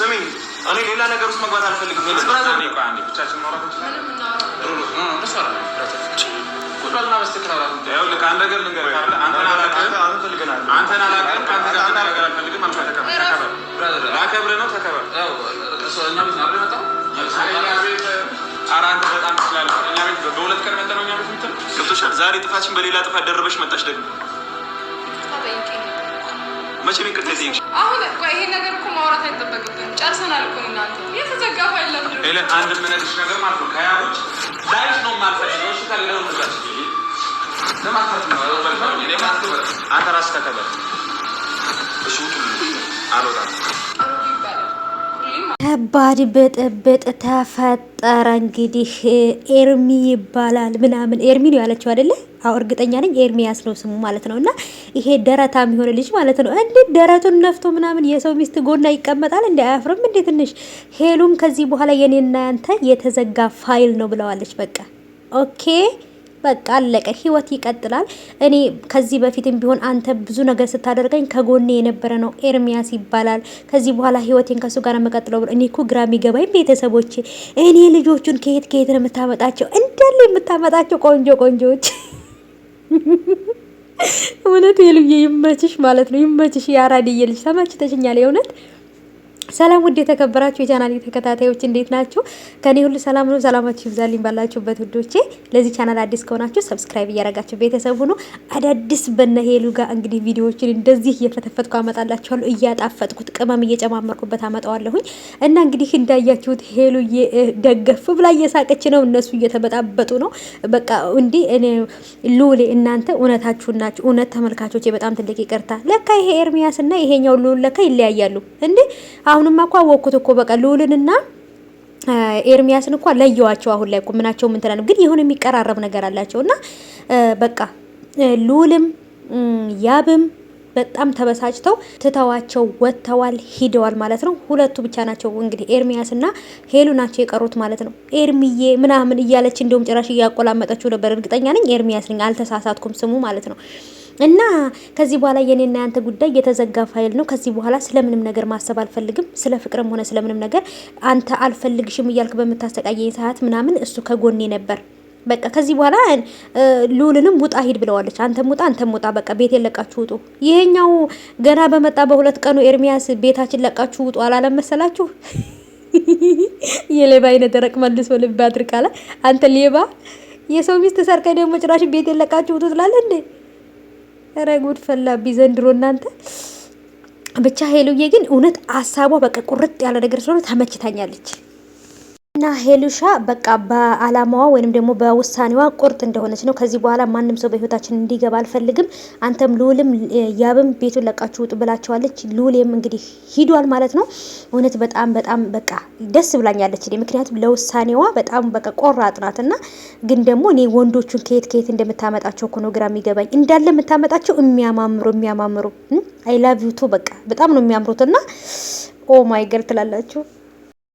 ስሚ እኔ ሌላ ነገር ውስጥ መግባት አልፈልግም። እኔ ባንዴ ብቻችን ማውራት እንችላለን። ቁጥራና በስተክራራ ያው ልክ አንድ ነገር ልንገርህ አይደል? አንተና አላቀም ካንተ ጋር ነገር አልፈልግም። አንተ ተከበር ላከብር ነው ተከበር። ያው እኛ ቤት ነው አይደል? አራንተ በጣም ትችላለህ። እኛ ቤት በሁለት ቀን መጣ ነው። እኛ ቤት ምትል ገብቶሻል። ዛሬ ጥፋችን በሌላ ጥፋት ደረበሽ መጣሽ ደግሞ መቼ ነው ይቅርታ ይጠይቅሽ? አሁን ቆይ ይሄ ነገር እኮ ማውራት አይጠበቅብንም። ጨርሰናል እኮ እናንተ የተዘጋ ፋይል ለምን ኤለን አንድ ምንልሽ ነገር ማለት ነው ከያውጭ ላይሽ ነው ማልፈልገው። እሺ ካለው ነው ጋር ለማጥፋት ነው አንተ ራስህ ተከበር። እሺ አልወጣም። ከባድ ብጥብጥ ተፈጠረ። እንግዲህ ኤርሚ ይባላል ምናምን ኤርሚ ነው ያለችው አይደለ? አዎ እርግጠኛ ነኝ ኤርሚያስ ነው ስሙ ማለት ነው። እና ይሄ ደረታ የሚሆን ልጅ ማለት ነው። እንዴት ደረቱን ነፍቶ ምናምን የሰው ሚስት ጎና ይቀመጣል? እንዴ አያፍርም እንዴ ትንሽ? ሄሉም ከዚህ በኋላ የኔና ያንተ የተዘጋ ፋይል ነው ብለዋለች። በቃ ኦኬ በቃ አለቀ። ህይወት ይቀጥላል። እኔ ከዚህ በፊትም ቢሆን አንተ ብዙ ነገር ስታደርገኝ ከጎኔ የነበረ ነው ኤርሚያስ ይባላል። ከዚህ በኋላ ህይወቴን ከሱ ጋር መቀጥለው ብሎ እኔ እኮ ግራ የሚገባኝ ቤተሰቦቼ፣ እኔ ልጆቹን ከየት ነው የምታመጣቸው? እንዳለ የምታመጣቸው ቆንጆዎች እውነት የሉዬ ይመችሽ ማለት ነው። ይመችሽ ያራድዬ ልጅ ተመችተሽኛል የእውነት። ሰላም ውድ የተከበራችሁ የቻናል ተከታታዮች እንዴት ናችሁ? ከኔ ሁሉ ሰላም ነው። ሰላማችሁ ይብዛልኝ ባላችሁበት ውዶቼ። ለዚህ ቻናል አዲስ ከሆናችሁ ሰብስክራይብ እያደረጋችሁ ቤተሰብ ሁኑ። አዳዲስ በነሄሉ ጋር እንግዲህ ቪዲዮዎችን እንደዚህ እየፈተፈትኩ አመጣላችኋለሁ። እያጣፈጥኩት ቅመም እየጨማመርኩበት አመጣዋለሁኝ እና እንግዲህ እንዳያችሁት ሄሉ ደገፍ ብላ እየሳቀች ነው። እነሱ እየተበጣበጡ ነው። በቃ እንዴ እኔ ሉሌ እናንተ እውነታችሁ ናችሁ። እውነት ተመልካቾቼ በጣም ትልቅ ይቅርታ። ለካ ይሄ ኤርሚያስ እና ይሄኛው ሉል ለካ ይለያያሉ እንዴ። አሁንማ እኮ አወቅኩት እኮ በቃ ሉልንና ኤርሚያስን እኮ ለየዋቸው። አሁን ላይ እኮ ምናቸው ምን ተናነው ግን የሆነ የሚቀራረብ ነገር አላቸውና በቃ ሉልም ያብም በጣም ተበሳጭተው ትተዋቸው ወጥተዋል ሂደዋል ማለት ነው። ሁለቱ ብቻ ናቸው እንግዲህ ኤርሚያስና ሄሉ ናቸው የቀሩት ማለት ነው። ኤርሚዬ ምናምን እያለች እንደውም ጭራሽ እያቆላመጠችው ነበር። እርግጠኛ ነኝ ኤርሚያስ ነኝ፣ አልተሳሳትኩም ስሙ ማለት ነው። እና ከዚህ በኋላ የኔና ያንተ ጉዳይ የተዘጋ ፋይል ነው። ከዚህ በኋላ ስለምንም ነገር ማሰብ አልፈልግም። ስለ ፍቅርም ሆነ ስለምንም ነገር አንተ አልፈልግሽም እያልክ በምታሰቃየኝ ሰዓት ምናምን እሱ ከጎኔ ነበር። በቃ ከዚህ በኋላ ሉልንም ውጣ ሂድ ብለዋለች። አንተም ውጣ አንተም ውጣ፣ በቃ ቤት ለቃችሁ ውጡ። ይሄኛው ገና በመጣ በሁለት ቀኑ ኤርሚያስ ቤታችን ለቃችሁ ውጡ አላለም መሰላችሁ? የሌባ አይነ ደረቅ መልሶ ልብ አድርቃላ። አንተ ሌባ የሰው ሚስት ሰርቀህ ደግሞ ጭራሽ ቤት ለቃችሁ ውጡ ትላለህ እንዴ? ኧረ ጉድ ፈላብኝ ዘንድሮ እናንተ። ብቻ ሄሉዬ ግን እውነት ሀሳቧ በቃ ቁርጥ ያለ ነገር ስለሆነ ተመችታኛለች። እና ሄሉሻ በቃ በአላማዋ ወይንም ደግሞ በውሳኔዋ ቁርጥ እንደሆነች ነው። ከዚህ በኋላ ማንም ሰው በህይወታችን እንዲገባ አልፈልግም። አንተም ሉልም ያብም ቤቱን ለቃችሁ ውጡ ብላቸዋለች። ሉልም እንግዲህ ሂዷል ማለት ነው። እውነት በጣም በቃ ደስ ብላኛለች እኔ ምክንያቱም ለውሳኔዋ በጣም በቃ ቆራጥ ናትና። ግን ደግሞ እኔ ወንዶቹን ከየት እንደምታመጣቸው እኮ ነው ግራ የሚገባኝ። እንዳለ የምታመጣቸው የሚያማምሩ አይ ላቭ ዩ ቱ በቃ በጣም ነው የሚያምሩትና ኦ ማይ ገር ትላላችሁ።